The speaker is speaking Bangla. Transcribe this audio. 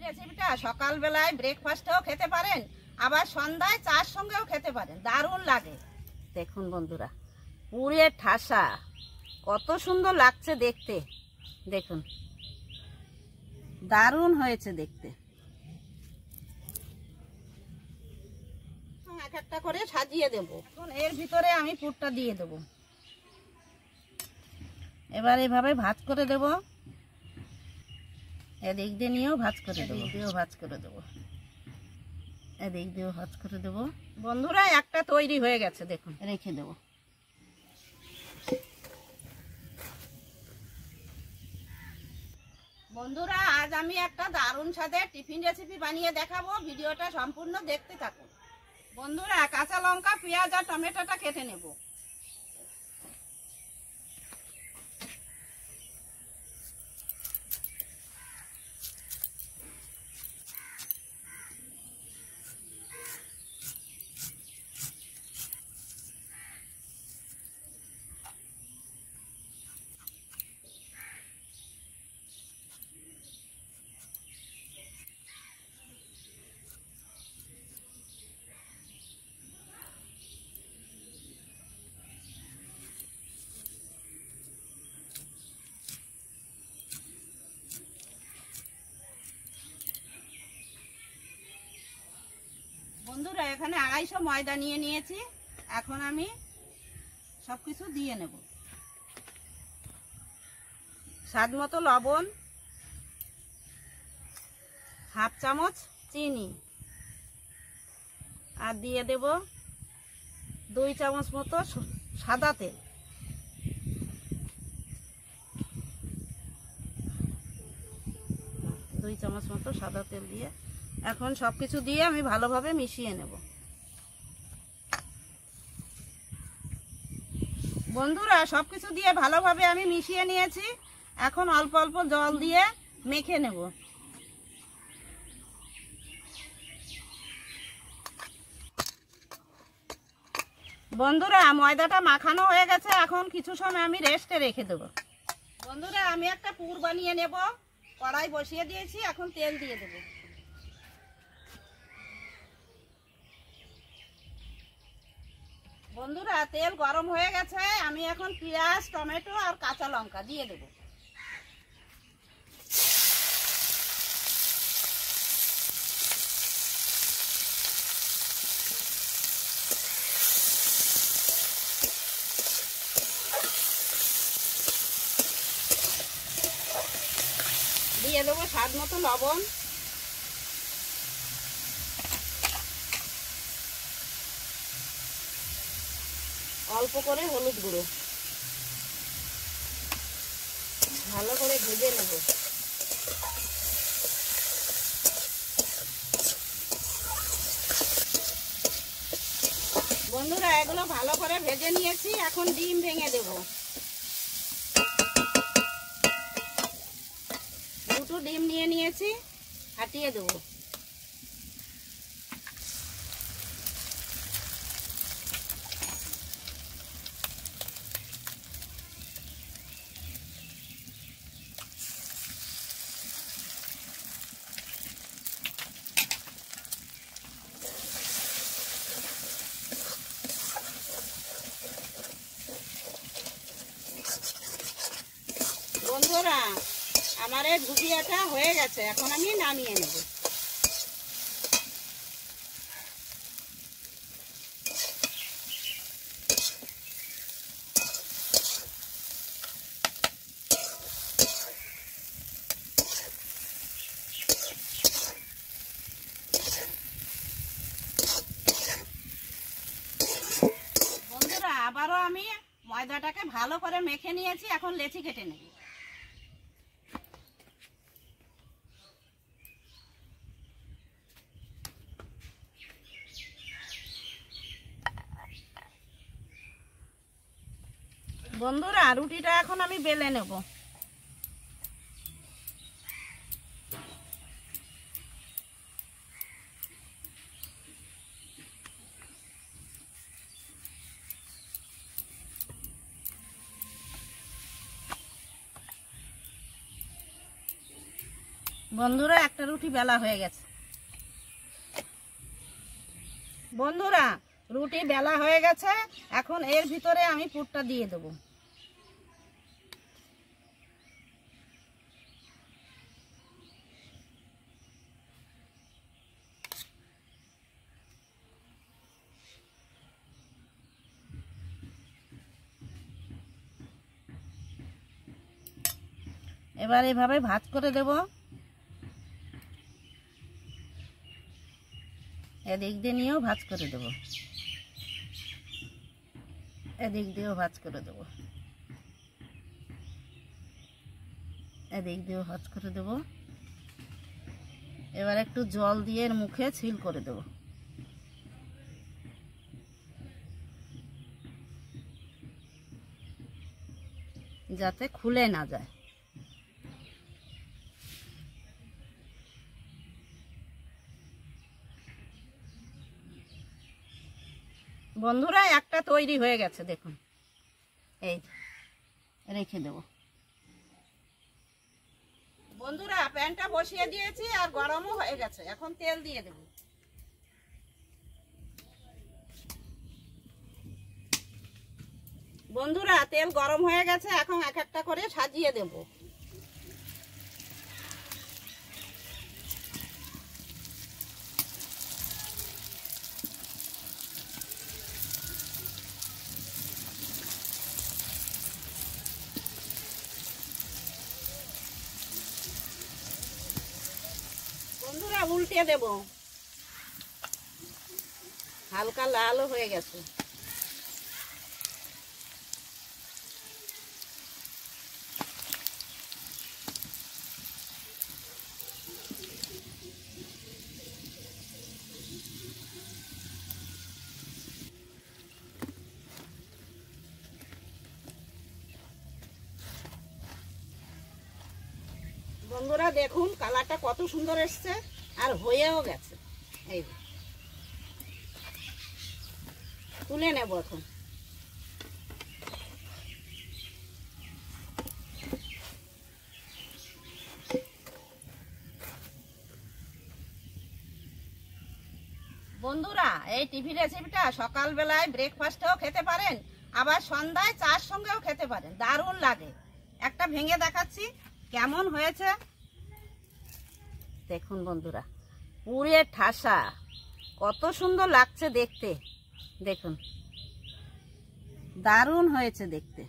রেসিপিটা সকালবেলায় ব্রেকফাস্টেও খেতে পারেন, আবার সন্ধ্যায় চার সঙ্গেও খেতে পারেন, দারুণ লাগে। দেখুন বন্ধুরা, পুরে ঠাসা, কত সুন্দর লাগছে দেখতে। দেখুন, দারুণ হয়েছে দেখতে। এক একটা করে সাজিয়ে দেব। এখন এর ভিতরে আমি পুরটা দিয়ে দেব। এবার এভাবে ভাঁজ করে দেব। এদিক দিয়ে নিয়েও ভাঁজ করে দেবো, দিয়েও ভাঁজ করে দেবো, এদিক দিয়েও ভাঁজ করে দেবো। বন্ধুরা, একটা তৈরি হয়ে গেছে, দেখুন, রেখে দেব। বন্ধুরা, আজ আমি একটা দারুণ স্বাদের টিফিন রেসিপি বানিয়ে দেখাবো। ভিডিওটা সম্পূর্ণ দেখতে থাকুন। বন্ধুরা, কাঁচা লঙ্কা, পেঁয়াজ আর টমেটোটা কেটে নেব। বন্ধুরা, এখানে 250 ময়দা নিয়ে নিয়েছি। এখন আমি সবকিছু দিয়ে নেব। স্বাদ মতো লবণ, হাফ চামচ চিনি, আর দিয়ে দেব 2 চামচ মতো সাদা তেল। দুই চামচ মতো সাদা তেল দিয়ে এখন সবকিছু দিয়ে আমি ভালোভাবে মিশিয়ে নেব। বন্ধুরা, সবকিছু দিয়ে ভালোভাবে আমি মিশিয়ে নিয়েছি। এখন অল্প অল্প জল দিয়ে মেখে নেব। বন্ধুরা, ময়দাটা মাখানো হয়ে গেছে। এখন কিছু সময় আমি রেস্টে রেখে দেব। বন্ধুরা, আমি একটা পুর বানিয়ে নেব। কড়াই বসিয়ে দিয়েছি, এখন তেল দিয়ে দেব। বন্ধুরা, তেল গরম হয়ে গেছে। আমি এখন পেঁয়াজ, টমেটো আর কাঁচা লঙ্কা দিয়ে দেব। দিয়ে দেবো স্বাদ মতো লবণ, অল্প করে হলুদ গুঁড়ো। ভালো করে ভেজে নেব। বন্ধুরা, এগুলো ভালো করে ভেজে নিয়েছি। এখন ডিম ভেঙে দেব। 2টো ডিম নিয়ে নিয়েছি, ফাটিয়ে দেবো। বন্ধুরা, আমার এই ভুজিয়াটা হয়ে গেছে। এখন আমি নামিয়ে নেব। বন্ধুরা, আবারও আমি ময়দাটাকে ভালো করে মেখে নিয়েছি। এখন লেচি কেটে নেব। বন্ধুরা, রুটিটা এখন আমি বেলে নেব। বন্ধুরা একটা রুটি বেলা হয়ে গেছে। বন্ধুরা রুটি বেলা হয়ে গেছে, এখন এর ভিতরে আমি পুরটা দিয়ে দেব। এবার এভাবে ভাঁজ করে দেব। এদিক দিয়ে নিয়েও ভাঁজ করে দেব, এদিক দিয়েও ভাঁজ করে দেব, এদিক দিয়েও ভাঁজ করে দেব। এবার একটু জল দিয়ে এর মুখে সিল করে দেব। যাতে খুলে না যায়। বন্ধুরা একটা তৈরি হয়ে গেছে, দেখুন। এই রেখে দেব। বন্ধুরা প্যানটা বসিয়ে দিয়েছি আর গরমও হয়ে গেছে, এখন তেল দিয়ে দেব। বন্ধুরা তেল গরম হয়ে গেছে, এখন এক একটা করে সাজিয়ে দেব। বন্ধুরা উল্টে দেব, হালকা লালও হয়ে গেছে। বন্ধুরা দেখুন কালারটা কত সুন্দর এসছে আর হয়েও গেছে। এই তুলে নেব এখন। বন্ধুরা এই টিভি রেসিপিটা সকালবেলায় ব্রেকফাস্টেও খেতে পারেন, আবার সন্ধ্যায় চার সঙ্গেও খেতে পারেন, দারুণ লাগে। একটা ভেঙে দেখাচ্ছি কেমন হয়েছে দেখুন। বন্ধুরা পুরে ঠাসা, কত সুন্দর লাগছে দেখতে, দেখুন দারুণ হয়েছে দেখতে।